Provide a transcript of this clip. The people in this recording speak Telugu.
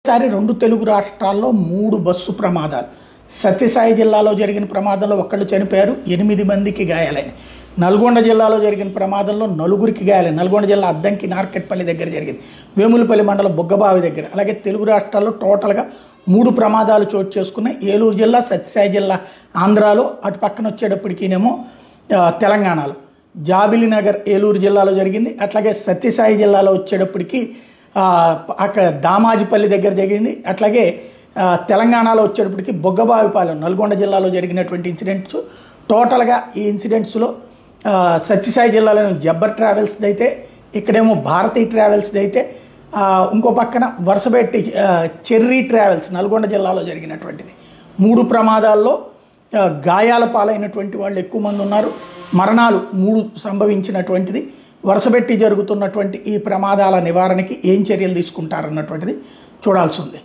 ఈసారి 2 తెలుగు రాష్ట్రాల్లో 3 బస్సు ప్రమాదాలు. సత్యసాయి జిల్లాలో జరిగిన ప్రమాదంలో ఒకళ్ళు చనిపోయారు, 8 మందికి గాయాలైనాయి. నల్గొండ జిల్లాలో జరిగిన ప్రమాదంలో 4గురికి గాయాలైన. నల్గొండ జిల్లా అద్దంకి నార్కెట్పల్లి దగ్గర జరిగింది, వేములపల్లి మండలం బొగ్గబావి దగ్గర. అలాగే తెలుగు రాష్ట్రాల్లో టోటల్గా 3 ప్రమాదాలు చోటు చేసుకున్నాయి. ఏలూరు జిల్లా, సత్యసాయి జిల్లా ఆంధ్రాలో, అటు పక్కన వచ్చేటప్పటికినేమో తెలంగాణలో జాబిలి నగర్ ఏలూరు జిల్లాలో జరిగింది. అట్లాగే సత్యసాయి జిల్లాలో వచ్చేటప్పటికి అక్కడ దామాజిపల్లి దగ్గర జరిగింది. అట్లాగే తెలంగాణలో వచ్చేటప్పటికి బొగ్గబావిపాలెం నల్గొండ జిల్లాలో జరిగినటువంటి ఇన్సిడెంట్స్. టోటల్గా ఈ ఇన్సిడెంట్స్లో సత్యసాయి జిల్లాలో జబ్బర్ ట్రావెల్స్ది అయితే, ఇక్కడేమో భారతీ ట్రావెల్స్ది అయితే, ఇంకో పక్కన వరుసపెట్టి చెర్రీ ట్రావెల్స్ నల్గొండ జిల్లాలో జరిగినటువంటిది. 3 ప్రమాదాల్లో గాయాల పాలైనటువంటి వాళ్ళు ఎక్కువ మంది ఉన్నారు. మరణాలు 3 సంభవించినటువంటిది. వరుసపెట్టి జరుగుతున్నటువంటి ఈ ప్రమాదాల నివారణకి ఏం చర్యలు తీసుకుంటారన్నటువంటిది చూడాల్సి ఉంది.